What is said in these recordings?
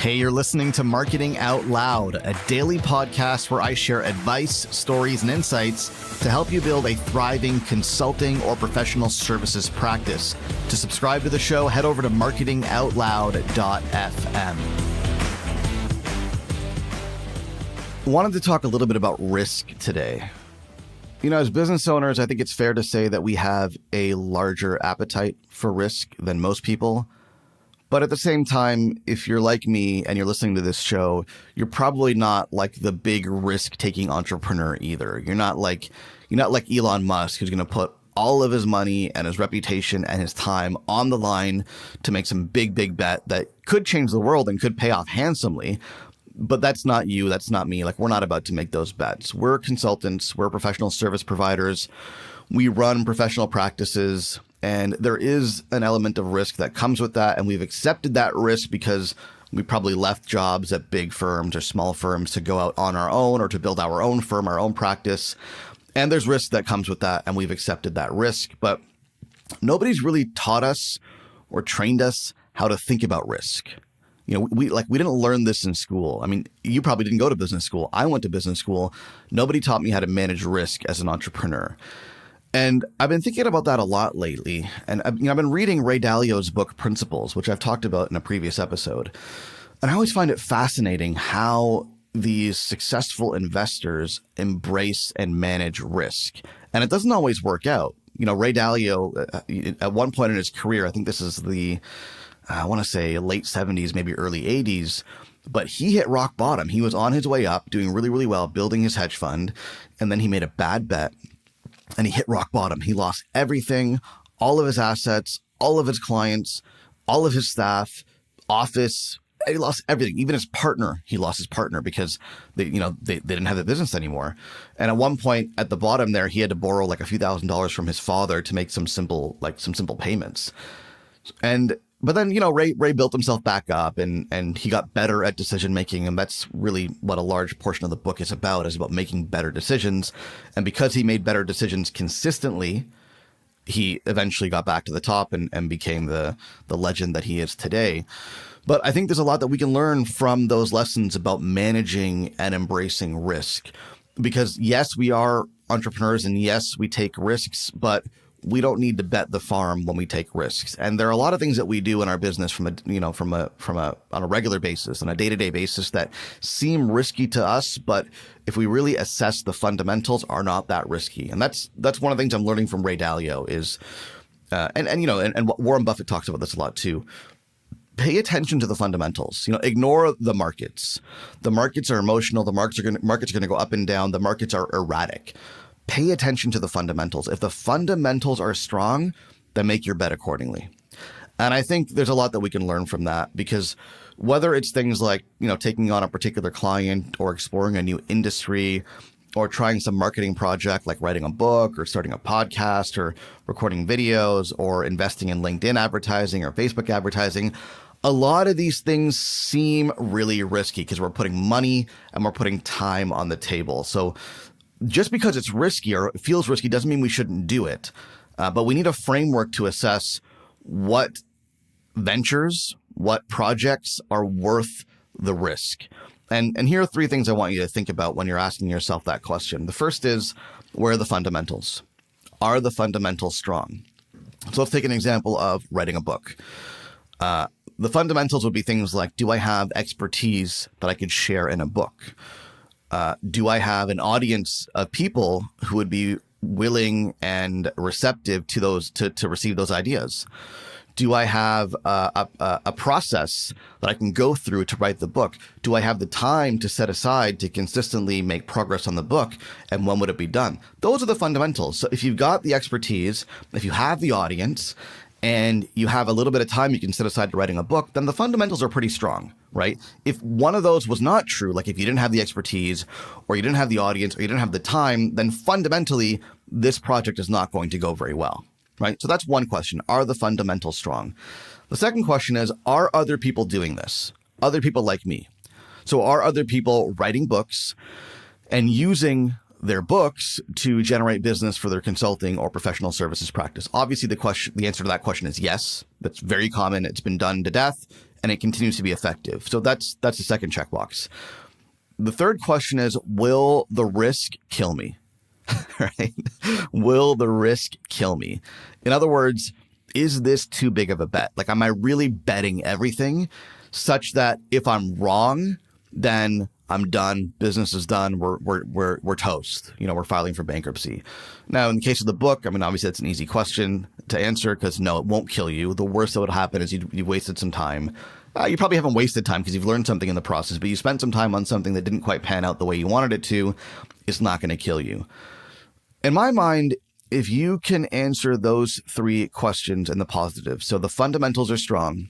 Hey, you're listening to Marketing Out Loud, a daily podcast where I share advice, stories, and insights to help you build a thriving consulting or professional services practice. To subscribe to the show, head over to marketingoutloud.fm. Wanted to talk a little bit about risk today. You know, as business owners, I think it's fair to say that we have a larger appetite for risk than most people. But at the same time, if you're like me and you're listening to this show, you're probably not like the big risk-taking entrepreneur either. You're not like Elon Musk, who's going to put all of his money and his reputation and his time on the line to make some big bet that could change the world and could pay off handsomely. But that's not you. That's not me. Like, we're not about to make those bets. We're consultants. We're professional service providers. We run professional practices. And there is an element of risk that comes with that. And we've accepted that risk because we probably left jobs at big firms or small firms to go out on our own or to build our own firm, our own practice. And there's risk that comes with that. And we've accepted that risk. But nobody's really taught us or trained us how to think about risk. You know, we didn't learn this in school. I mean, you probably didn't go to business school. I went to business school. Nobody taught me how to manage risk as an entrepreneur. And I've been thinking about that a lot lately. And I've been reading Ray Dalio's book, Principles, which I've talked about in a previous episode. And I always find it fascinating how these successful investors embrace and manage risk. And it doesn't always work out. You know, Ray Dalio, at one point in his career, I think this is I want to say late 70s, maybe early 80s, but he hit rock bottom. He was on his way up, doing really, really well, building his hedge fund. And then he made a bad bet. And he hit rock bottom. He lost everything, all of his assets, all of his clients, all of his staff, office. He lost everything. Even his partner, he lost his partner because they didn't have the business anymore. And at one point at the bottom there, he had to borrow like a few $1,000s from his father to make some simple payments. But then, Ray built himself back up and he got better at decision making. And that's really what a large portion of the book is about making better decisions. And because he made better decisions consistently, he eventually got back to the top and became the legend that he is today. But I think there's a lot that we can learn from those lessons about managing and embracing risk. Because yes, we are entrepreneurs and yes, we take risks, but we don't need to bet the farm when we take risks. And there are a lot of things that we do in our business on a regular basis, on a day-to-day basis that seem risky to us, but if we really assess the fundamentals, are not that risky. And that's one of the things I'm learning from Ray Dalio is, and Warren Buffett talks about this a lot too. Pay attention to the fundamentals. Ignore the markets. The markets are emotional. The markets are going to go up and down. The markets are erratic. Pay attention to the fundamentals. If the fundamentals are strong, then make your bet accordingly. And I think there's a lot that we can learn from that because whether it's things like, taking on a particular client or exploring a new industry or trying some marketing project like writing a book or starting a podcast or recording videos or investing in LinkedIn advertising or Facebook advertising, a lot of these things seem really risky because we're putting money and we're putting time on the table. So just because it's risky or it feels risky doesn't mean we shouldn't do it. But we need a framework to assess what ventures, what projects are worth the risk. And here are three things I want you to think about when you're asking yourself that question. The first is, where are the fundamentals? Are the fundamentals strong? So let's take an example of writing a book. The fundamentals would be things like, do I have expertise that I could share in a book? Do I have an audience of people who would be willing and receptive to those to receive those ideas? Do I have a process that I can go through to write the book? Do I have the time to set aside to consistently make progress on the book? And when would it be done? Those are the fundamentals. So if you've got the expertise, if you have the audience, and you have a little bit of time you can set aside to writing a book, then the fundamentals are pretty strong, right? If one of those was not true, like if you didn't have the expertise or you didn't have the audience or you didn't have the time, then fundamentally, this project is not going to go very well, right? So that's one question. Are the fundamentals strong? The second question is, are other people doing this? Other people like me. So are other people writing books and using their books to generate business for their consulting or professional services practice? Obviously, the answer to that question is yes. That's very common. It's been done to death. and it continues to be effective. So that's the second checkbox. The third question is, will the risk kill me? Right? Will the risk kill me? In other words, is this too big of a bet? Like, am I really betting everything such that if I'm wrong, then I'm done. Business is done. We're toast. We're filing for bankruptcy. Now, in the case of the book, I mean, obviously that's an easy question to answer because no, it won't kill you. The worst that would happen is you wasted some time. You probably haven't wasted time because you've learned something in the process, but you spent some time on something that didn't quite pan out the way you wanted it to. It's not going to kill you. In my mind, if you can answer those three questions in the positive, so the fundamentals are strong,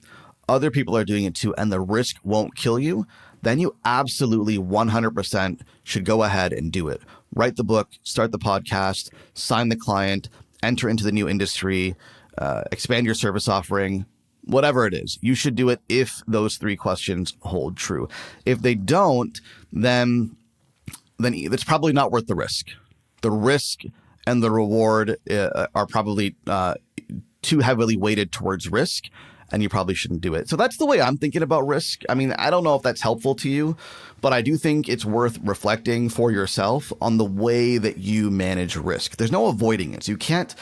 other people are doing it too, and the risk won't kill you, then you absolutely 100% should go ahead and do it. Write the book, start the podcast, sign the client, enter into the new industry, expand your service offering, whatever it is. You should do it if those three questions hold true. If they don't, then it's probably not worth the risk. The risk and the reward are probably too heavily weighted towards risk, and you probably shouldn't do it. So that's the way I'm thinking about risk. I mean, I don't know if that's helpful to you, but I do think it's worth reflecting for yourself on the way that you manage risk. There's no avoiding it. So you can't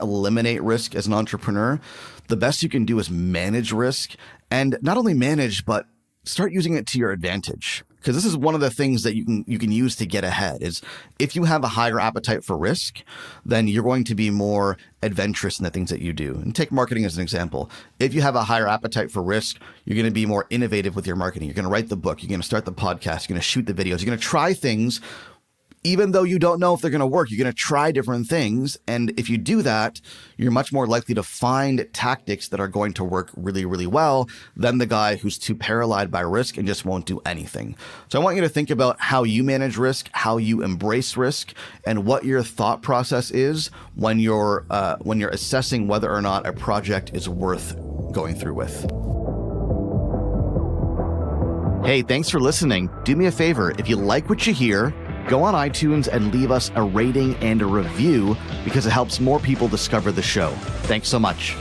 eliminate risk as an entrepreneur. The best you can do is manage risk, and not only manage, but start using it to your advantage. Because this is one of the things that you can use to get ahead is if you have a higher appetite for risk, then you're going to be more adventurous in the things that you do. And take marketing as an example. If you have a higher appetite for risk, you're going to be more innovative with your marketing. You're going to write the book. You're going to start the podcast. You're going to shoot the videos. You're going to try things. Even though you don't know if they're going to work, you're going to try different things. And if you do that, you're much more likely to find tactics that are going to work really, really well than the guy who's too paralyzed by risk and just won't do anything. So I want you to think about how you manage risk, how you embrace risk, and what your thought process is when you're assessing whether or not a project is worth going through with. Hey, thanks for listening. Do me a favor. If you like what you hear, go on iTunes and leave us a rating and a review because it helps more people discover the show. Thanks so much.